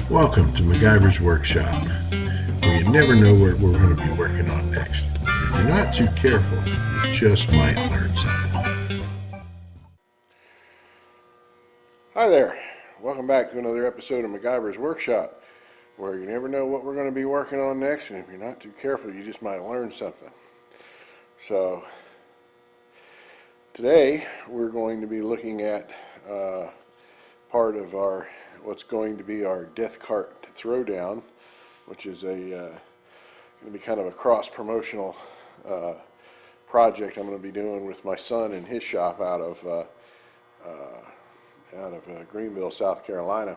Welcome to MacGyver's Workshop, where you never know what we're going to be working on next. If you're not too careful, you just might learn something. Hi there. Welcome back to another episode of MacGyver's Workshop, where you never know what we're going to be working on next, and if you're not too careful, you just might learn something. So, today we're going to be looking at part of what's going to be our DeathKart Throwdown, which is going to be kind of a cross-promotional project I'm going to be doing with my son in his shop out of Greenville, South Carolina.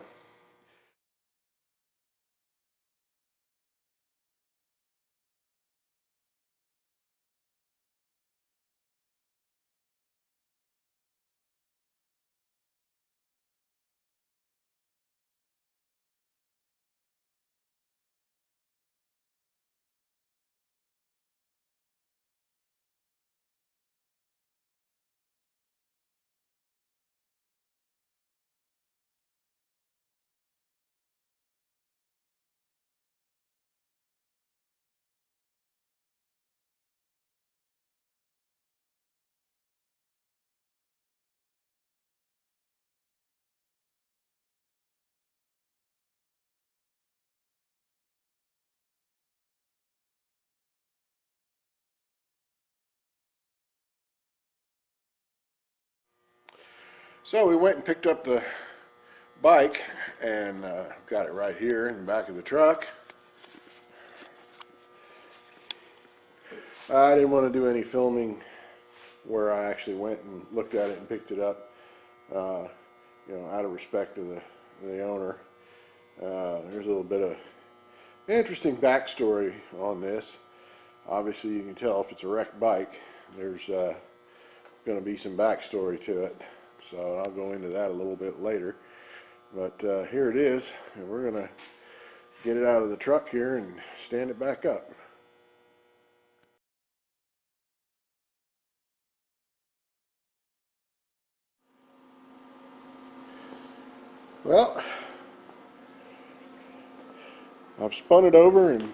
So we went and picked up the bike and got it right here in the back of the truck. I didn't want to do any filming where I actually went and looked at it and picked it up, out of respect to the owner. There's a little bit of interesting backstory on this. Obviously, you can tell if it's a wrecked bike, there's going to be some backstory to it. So I'll go into that a little bit later. But here it is, and we're going to get it out of the truck here and stand it back up. Well, I've spun it over and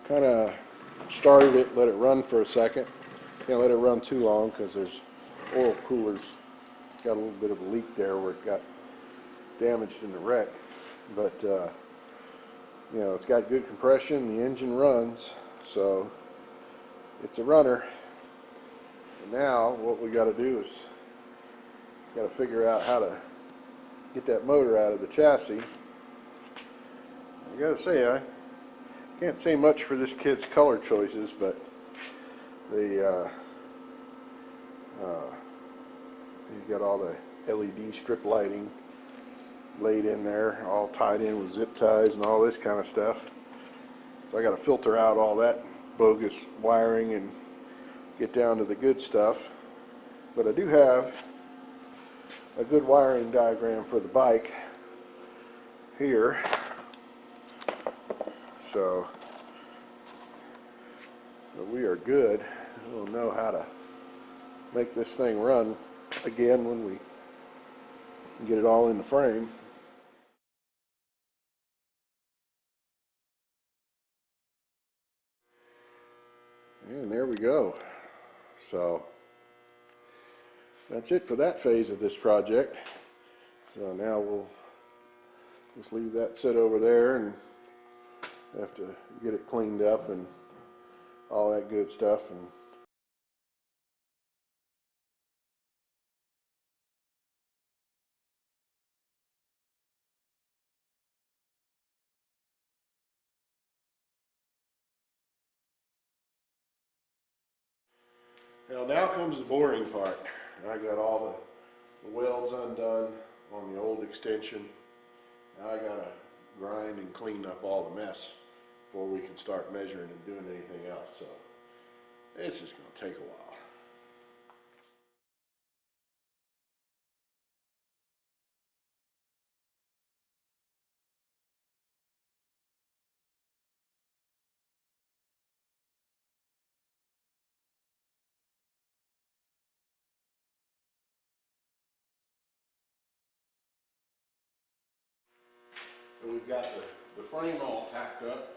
kind of started it, let it run for a second. Can't let it run too long because there's oil coolers got a little bit of a leak there where it got damaged in the wreck. But it's got good compression, the engine runs, so it's a runner. And now what we got to do is got to figure out how to get that motor out of the chassis. I gotta say, I can't say much for this kid's color choices, but he's got all the LED strip lighting laid in there, all tied in with zip ties and all this kind of stuff. So I got to filter out all that bogus wiring and get down to the good stuff. But I do have a good wiring diagram for the bike here. So we are good. We'll know how to make this thing run again when we get it all in the frame. And there we go. So that's it for that phase of this project. So now we'll just leave that sit over there and have to get it cleaned up and all that good stuff. And now comes the boring part. I got all the welds undone on the old extension. Now I gotta grind and clean up all the mess before we can start measuring and doing anything else. So this is gonna take a while. got the frame all tacked up,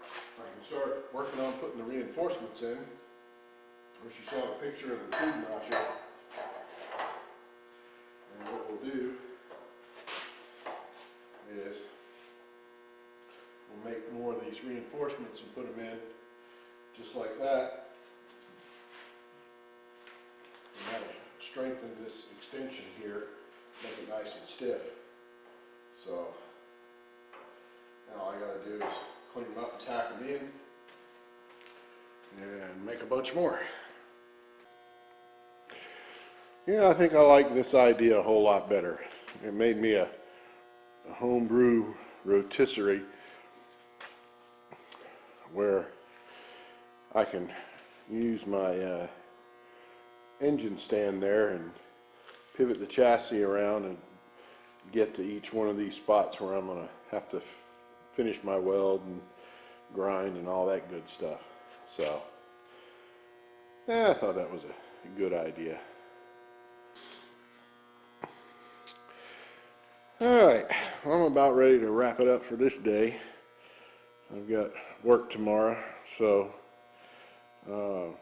I can start working on putting the reinforcements in. Of course, you saw the picture of the tube notcher. And what we'll do is we'll make more of these reinforcements and put them in just like that. And that'll strengthen this extension here, make it nice and stiff. So now all I gotta do is clean them up and tack them in and make a bunch more. Yeah, I think I like this idea a whole lot better. It made me a homebrew rotisserie where I can use my engine stand there and pivot the chassis around and get to each one of these spots where I'm going to have to finish my weld and grind and all that good stuff. So yeah, I thought that was a good idea. Alright, I'm about ready to wrap it up for this day. I've got work tomorrow, so I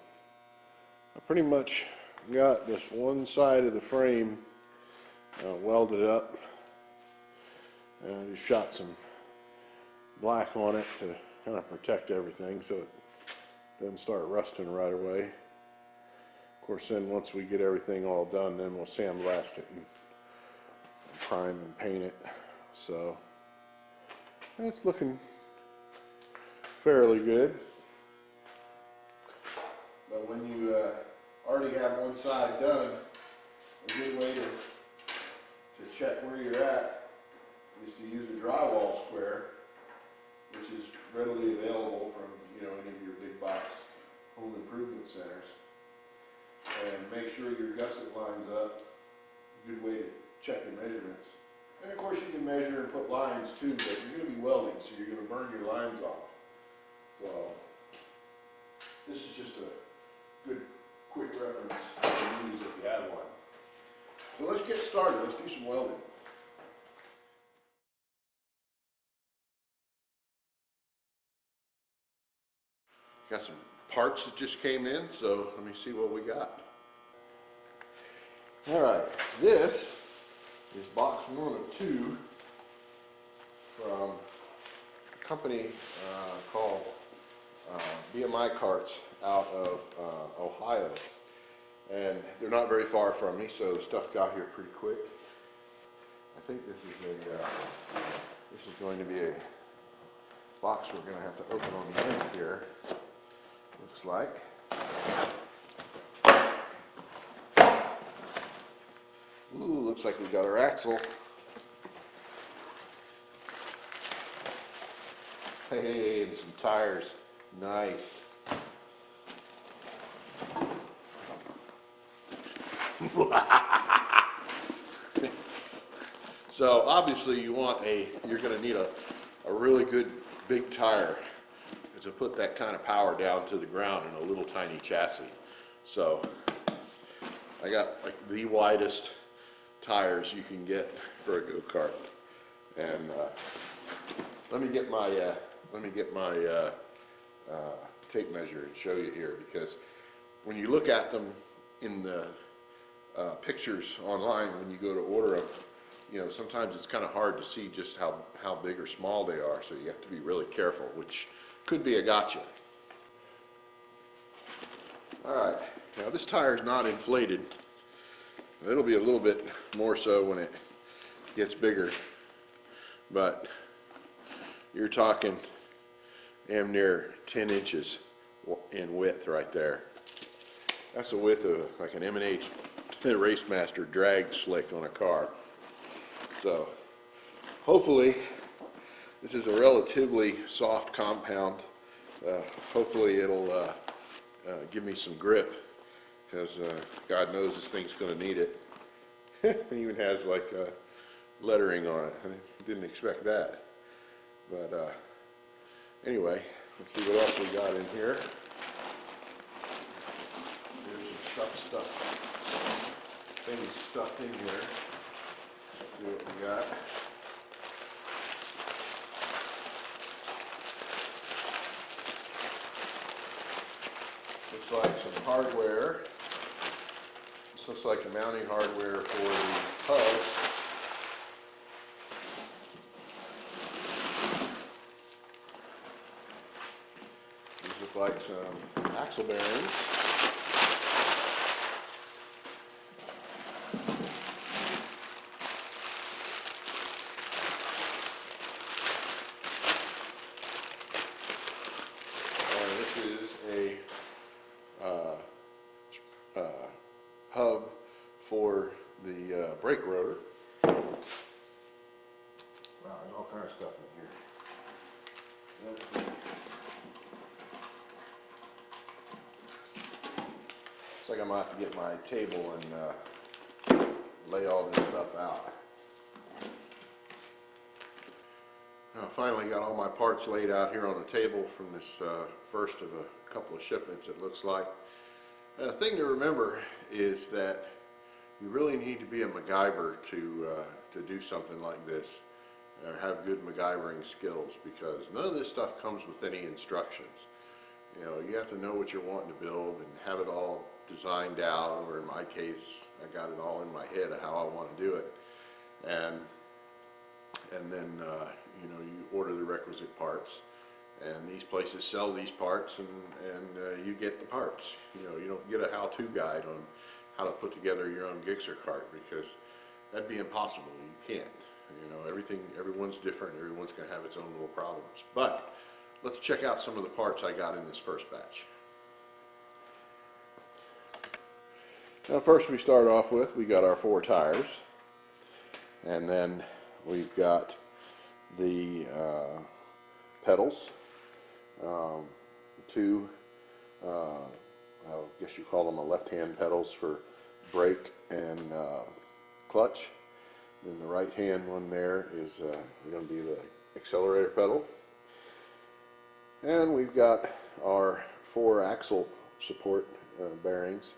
pretty much got this one side of the frame welded up. I just shot some black on it to kind of protect everything so it doesn't start rusting right away. Of course, then once we get everything all done, then we'll sandblast it and prime and paint it. So that's looking fairly good. But when you already have one side done, a good way to check where you're at is to use a drywall square, which is readily available from any of your big box home improvement centers, and make sure your gusset lines up. Good way to check your measurements. And of course you can measure and put lines too, but you're going to be welding, so you're going to burn your lines off. So this is just a good quick reference to use if you have one. So let's get started. Let's do some welding. Got some parts that just came in, so let me see what we got. Alright, this is box 1 of 2 from a company called BMI Karts out of Ohio. And they're not very far from me, so the stuff got here pretty quick. I think this is going to be a box we're going to have to open on the end here. Looks like. Ooh, looks like we got our axle. Hey, and some tires. Nice. So obviously you're going to need a really good big tire to put that kind of power down to the ground in a little tiny chassis. So I got like the widest tires you can get for a go-kart. And let me get my tape measure and show you here, because when you look at them in the pictures online when you go to order them, sometimes it's kind of hard to see just how big or small they are, so you have to be really careful, which could be a gotcha. Alright, now this tire is not inflated. It'll be a little bit more so when it gets bigger, but you're talking damn near 10 inches in width right there. That's the width of like an M&H Racemaster drag slick on a car. So hopefully this is a relatively soft compound. Hopefully it'll give me some grip, because God knows this thing's going to need it. It even has like lettering on it. I didn't expect that. But anyway, let's see what else we got in here. There's some things stuffed in here. Let's see what we got. like some hardware. This looks like the mounting hardware for the hubs. These look like some axle bearings. And this is a hub for the brake rotor. Wow, there's all kinds of stuff in here. Let's see. Looks like I'm gonna have to get my table and lay all this stuff out. Now, I finally got all my parts laid out here on the table from this first of a couple of shipments, it looks like. The thing to remember is that you really need to be a MacGyver to do something like this, or have good MacGyvering skills, because none of this stuff comes with any instructions. You know, you have to know what you're wanting to build and have it all designed out, or in my case, I got it all in my head of how I want to do it. And then you know, you order the requisite parts, and these places sell these parts, and you get the parts. You know, you don't get a how-to guide on how to put together your own Gixxer cart, because that'd be impossible. You can't. You know, everyone's different. Everyone's going to have its own little problems. But let's check out some of the parts I got in this first batch. Now, first we start off with, we got our 4 tires, and then we've got the pedals, 2 I guess you call them a left-hand pedals for brake and clutch. Then the right-hand one there is going to be the accelerator pedal. And we've got our 4 axle support bearings.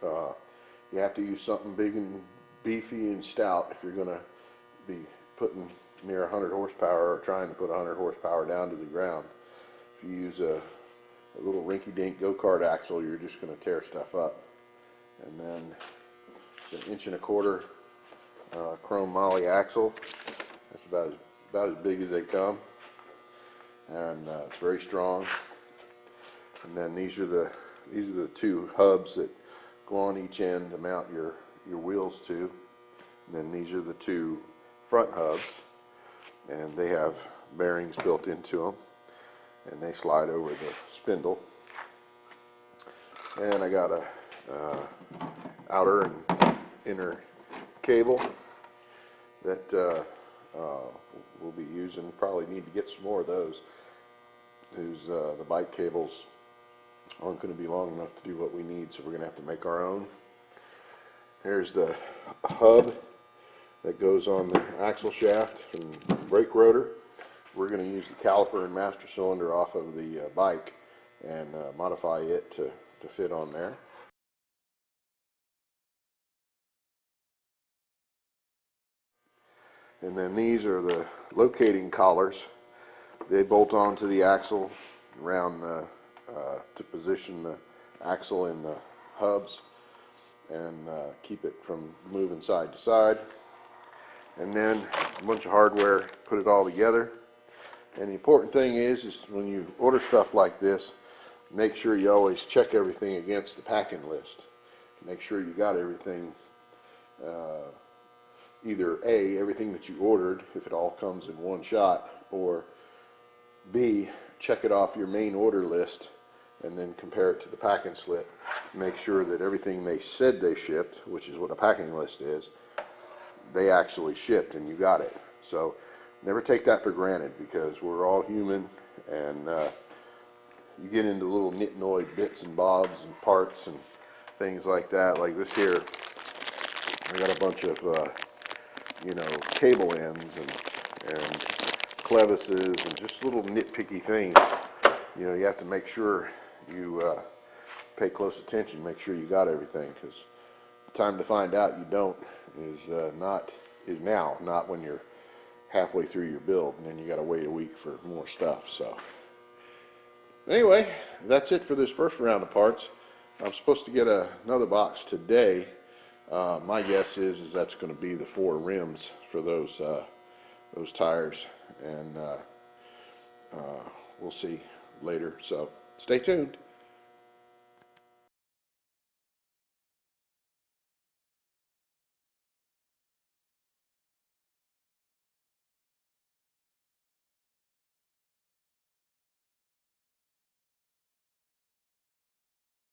You have to use something big and beefy and stout if you're going to be putting near 100 horsepower or trying to put 100 horsepower down to the ground. If you use a little rinky-dink go-kart axle, you're just going to tear stuff up. And then an 1.25 inch chrome moly axle. That's about as big as they come, and it's very strong. And then these are the 2 hubs that go on each end to mount your wheels to. And then these are the 2 front hubs, and they have bearings built into them, and they slide over the spindle. And I got a outer and inner cable that we'll be using. Probably need to get some more of those. The bike cables aren't going to be long enough to do what we need, so we're going to have to make our own. Here's the hub that goes on the axle shaft and brake rotor. We're going to use the caliper and master cylinder off of the bike and modify it to fit on there. And then these are the locating collars. They bolt onto the axle around to position the axle in the hubs and keep it from moving side to side. And then a bunch of hardware, put it all together. And the important thing is when you order stuff like this, make sure you always check everything against the packing list. Make sure you got everything, either A, everything that you ordered, if it all comes in one shot, or B, check it off your main order list and then compare it to the packing slip. Make sure that everything they said they shipped, which is what a packing list is, they actually shipped and you got it. So never take that for granted, because we're all human, and you get into little nitnoid bits and bobs and parts and things like that. Like this here, I got a bunch of you know, cable ends and clevises and just little nitpicky things. You know, you have to make sure you pay close attention, make sure you got everything, because the time to find out you don't is now, not when you're halfway through your build and then you got to wait a week for more stuff. So Anyway, that's it for this first round of parts. I'm supposed to get another box today. My guess is that's going to be the 4 rims for those tires, and we'll see later. So stay tuned.